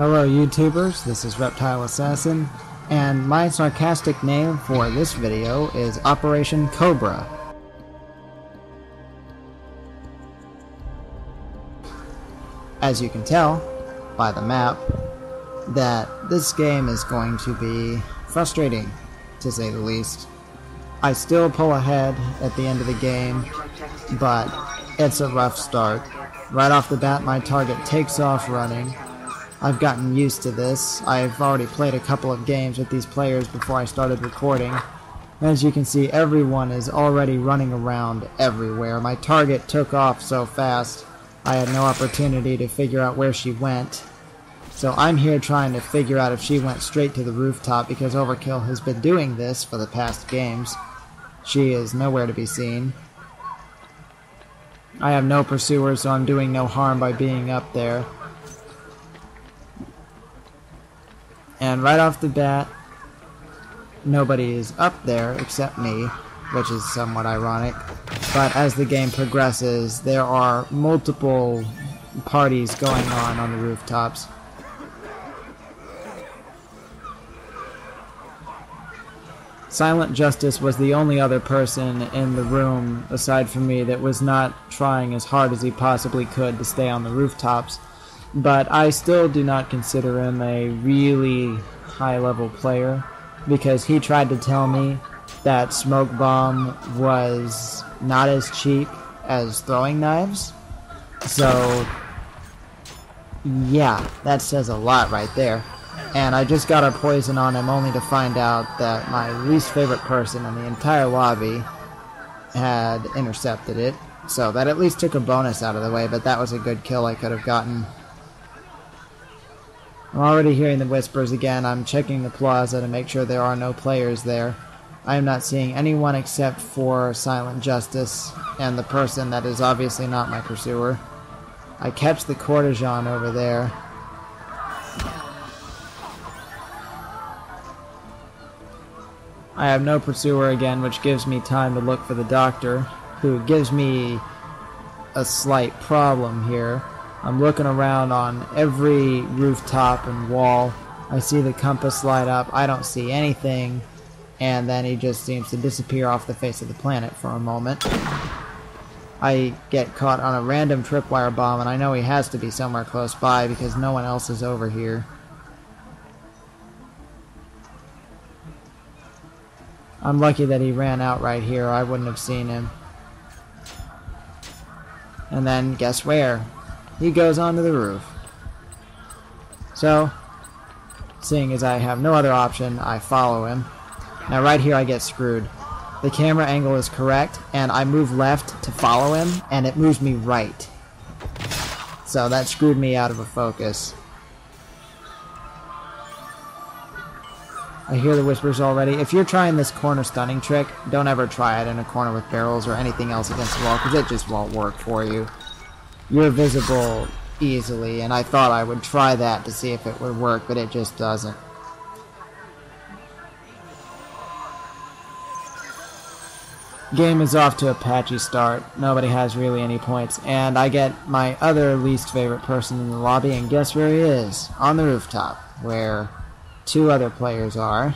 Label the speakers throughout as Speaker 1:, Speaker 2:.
Speaker 1: Hello YouTubers, this is Reptile Assassin, and my sarcastic name for this video is Operation COBRA. As you can tell by the map, that this game is going to be frustrating, to say the least. I still pull ahead at the end of the game, but it's a rough start. Right off the bat, my target takes off running. I've gotten used to this. I've already played a couple of games with these players before I started recording. As you can see, everyone is already running around everywhere. My target took off so fast, I had no opportunity to figure out where she went. So I'm here trying to figure out if she went straight to the rooftop, because Overkill has been doing this for the past games. She is nowhere to be seen. I have no pursuers, so I'm doing no harm by being up there. And right off the bat, nobody is up there except me, which is somewhat ironic. But as the game progresses, there are multiple parties going on the rooftops. Silent Justice was the only other person in the room, aside from me, that was not trying as hard as he possibly could to stay on the rooftops. But I still do not consider him a really high-level player, because he tried to tell me that Smoke Bomb was not as cheap as throwing knives. So, yeah, that says a lot right there. And I just got a poison on him only to find out that my least favorite person in the entire lobby had intercepted it. So that at least took a bonus out of the way, but that was a good kill I could have gotten. I'm already hearing the whispers again. I'm checking the plaza to make sure there are no players there. I am not seeing anyone except for Silent Justice and the person that is obviously not my pursuer. I catch the courtesan over there. I have no pursuer again, which gives me time to look for the doctor, who gives me a slight problem here. I'm looking around on every rooftop and wall. I see the compass light up. I don't see anything. And then he just seems to disappear off the face of the planet for a moment. I get caught on a random tripwire bomb, and I know he has to be somewhere close by because no one else is over here. I'm lucky that he ran out right here. I wouldn't have seen him. And then, guess where? He goes onto the roof. So, seeing as I have no other option, I follow him. Now right here I get screwed. The camera angle is correct, and I move left to follow him, and it moves me right. So that screwed me out of a focus. I hear the whispers already. If you're trying this corner stunning trick, don't ever try it in a corner with barrels or anything else against the wall, because it just won't work for you. You're visible easily, and I thought I would try that to see if it would work, but it just doesn't. Game is off to a patchy start. Nobody has really any points, and I get my other least favorite person in the lobby, and guess where he is? On the rooftop, where two other players are.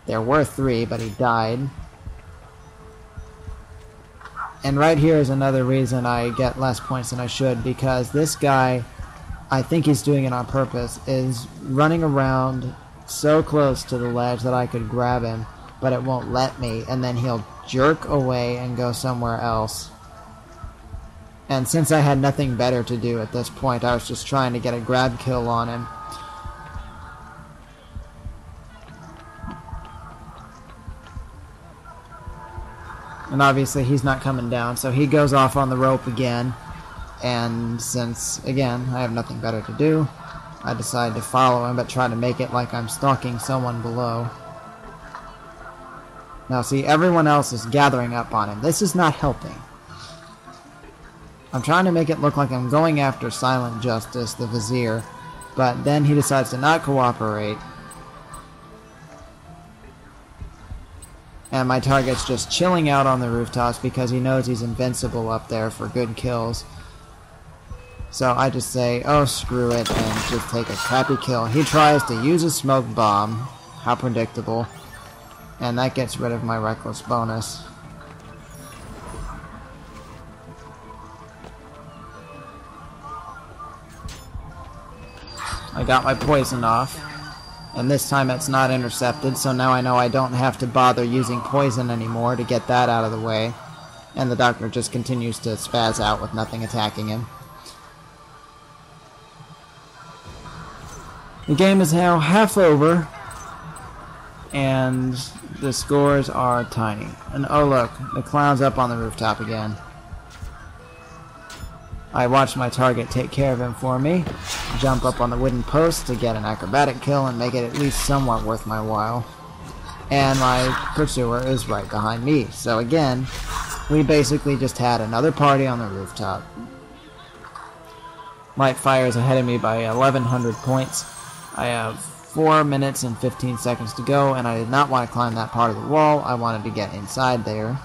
Speaker 1: There were three, but he died. And right here is another reason I get less points than I should, because this guy, I think he's doing it on purpose, is running around so close to the ledge that I could grab him, but it won't let me, and then he'll jerk away and go somewhere else. And since I had nothing better to do at this point, I was just trying to get a grab kill on him. And obviously he's not coming down, so he goes off on the rope again. And since, again, I have nothing better to do, I decide to follow him, but try to make it like I'm stalking someone below. Now see, everyone else is gathering up on him. This is not helping. I'm trying to make it look like I'm going after Silent Justice, the Vizier, but then he decides to not cooperate. And my target's just chilling out on the rooftops because he knows he's invincible up there for good kills. So I just say, oh screw it, and just take a crappy kill. He tries to use a smoke bomb. How predictable. And that gets rid of my reckless bonus. I got my poison off. And this time it's not intercepted, so now I know I don't have to bother using poison anymore to get that out of the way. And the doctor just continues to spaz out with nothing attacking him. The game is now half over, and the scores are tiny. And oh look, the clown's up on the rooftop again. I watched my target take care of him for me, jump up on the wooden post to get an acrobatic kill and make it at least somewhat worth my while. And my pursuer is right behind me. So again, we basically just had another party on the rooftop. Light fires ahead of me by 1,100 points. I have 4 minutes and 15 seconds to go, and I did not want to climb that part of the wall. I wanted to get inside there.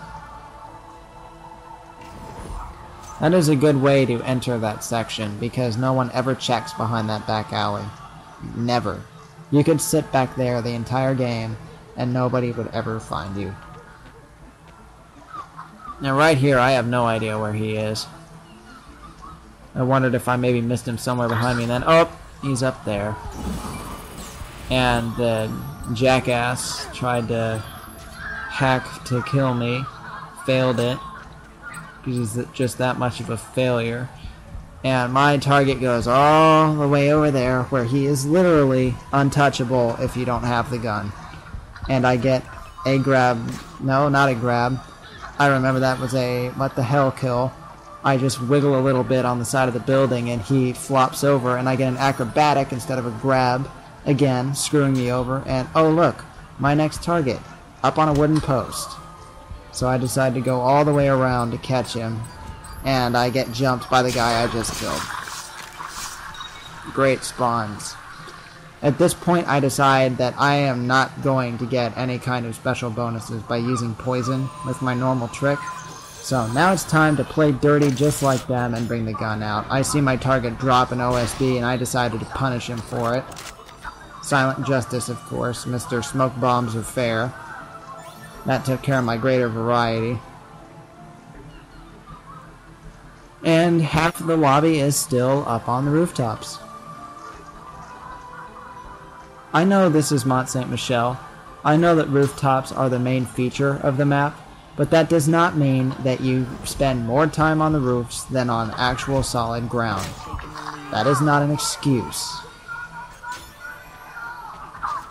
Speaker 1: That is a good way to enter that section, because no one ever checks behind that back alley. Never. You could sit back there the entire game, and nobody would ever find you. Now right here, I have no idea where he is. I wondered if I maybe missed him somewhere behind me, and then, oh, he's up there. And the jackass tried to hack to kill me, failed it. He's just that much of a failure. And my target goes all the way over there, where he is literally untouchable if you don't have the gun. And I get a grab. No, not a grab. I remember that was a what the hell kill. I just wiggle a little bit on the side of the building and he flops over, and I get an acrobatic instead of a grab. Again, screwing me over. And oh look, my next target, up on a wooden post. So I decide to go all the way around to catch him, and I get jumped by the guy I just killed. Great spawns. At this point I decide that I am not going to get any kind of special bonuses by using poison with my normal trick. So now it's time to play dirty just like them and bring the gun out. I see my target drop an OSB and I decided to punish him for it. Silent justice, of course. Mr. Smoke Bombs are fair. That took care of my greater variety. And half of the lobby is still up on the rooftops. I know this is Mont Saint Michel. I know that rooftops are the main feature of the map, but that does not mean that you spend more time on the roofs than on actual solid ground. That is not an excuse.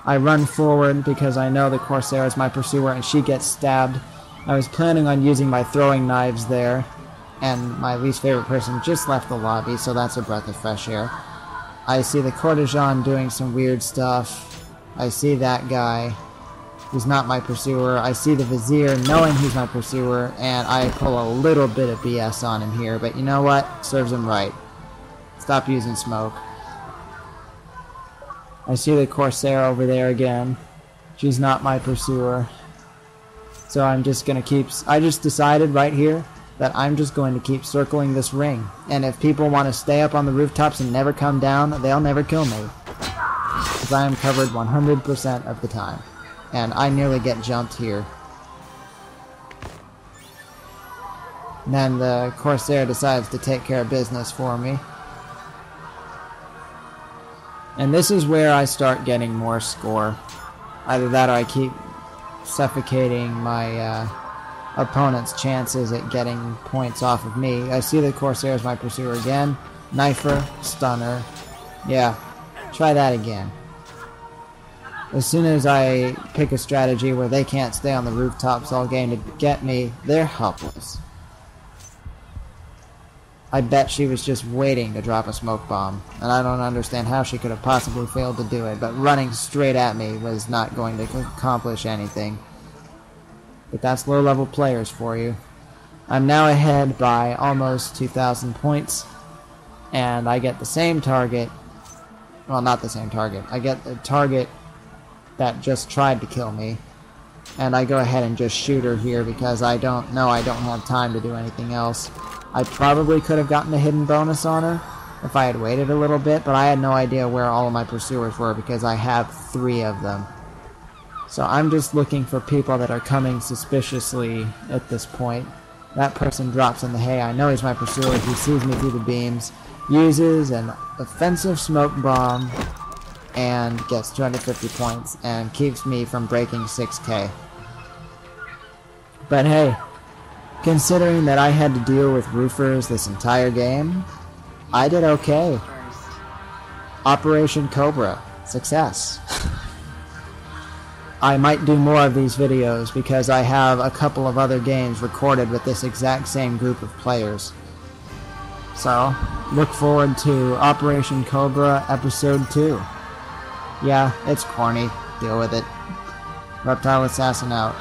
Speaker 1: I run forward because I know the Corsair is my pursuer and she gets stabbed. I was planning on using my throwing knives there, and my least favorite person just left the lobby, so that's a breath of fresh air. I see the courtesan doing some weird stuff. I see that guy who's not my pursuer. I see the vizier knowing he's my pursuer, and I pull a little bit of BS on him here, but you know what? Serves him right. Stop using smoke. I see the Corsair over there again. She's not my pursuer. So I'm just gonna keep... I just decided right here that I'm just going to keep circling this ring. And if people want to stay up on the rooftops and never come down, they'll never kill me. Because I am covered 100% of the time. And I nearly get jumped here. And then the Corsair decides to take care of business for me. And this is where I start getting more score. Either that or I keep suffocating my opponent's chances at getting points off of me. I see the Corsair as my pursuer again. Knifer, stunner. Yeah, try that again. As soon as I pick a strategy where they can't stay on the rooftops all game to get me, they're helpless. I bet she was just waiting to drop a smoke bomb, and I don't understand how she could have possibly failed to do it, but running straight at me was not going to accomplish anything. But that's low-level players for you. I'm now ahead by almost 2,000 points, and I get the same target. Well, not the same target. I get the target that just tried to kill me, and I go ahead and just shoot her here because I don't have time to do anything else. I probably could have gotten a hidden bonus on her, if I had waited a little bit, but I had no idea where all of my pursuers were because I have 3 of them. So I'm just looking for people that are coming suspiciously at this point. That person drops in the hay. I know he's my pursuer. He sees me through the beams, uses an offensive smoke bomb, and gets 250 points and keeps me from breaking 6k. But hey, considering that I had to deal with roofers this entire game, I did okay. Operation Cobra, success. I might do more of these videos because I have a couple of other games recorded with this exact same group of players. So, look forward to Operation Cobra Episode 2. Yeah, it's corny. Deal with it. Reptile Assassin out.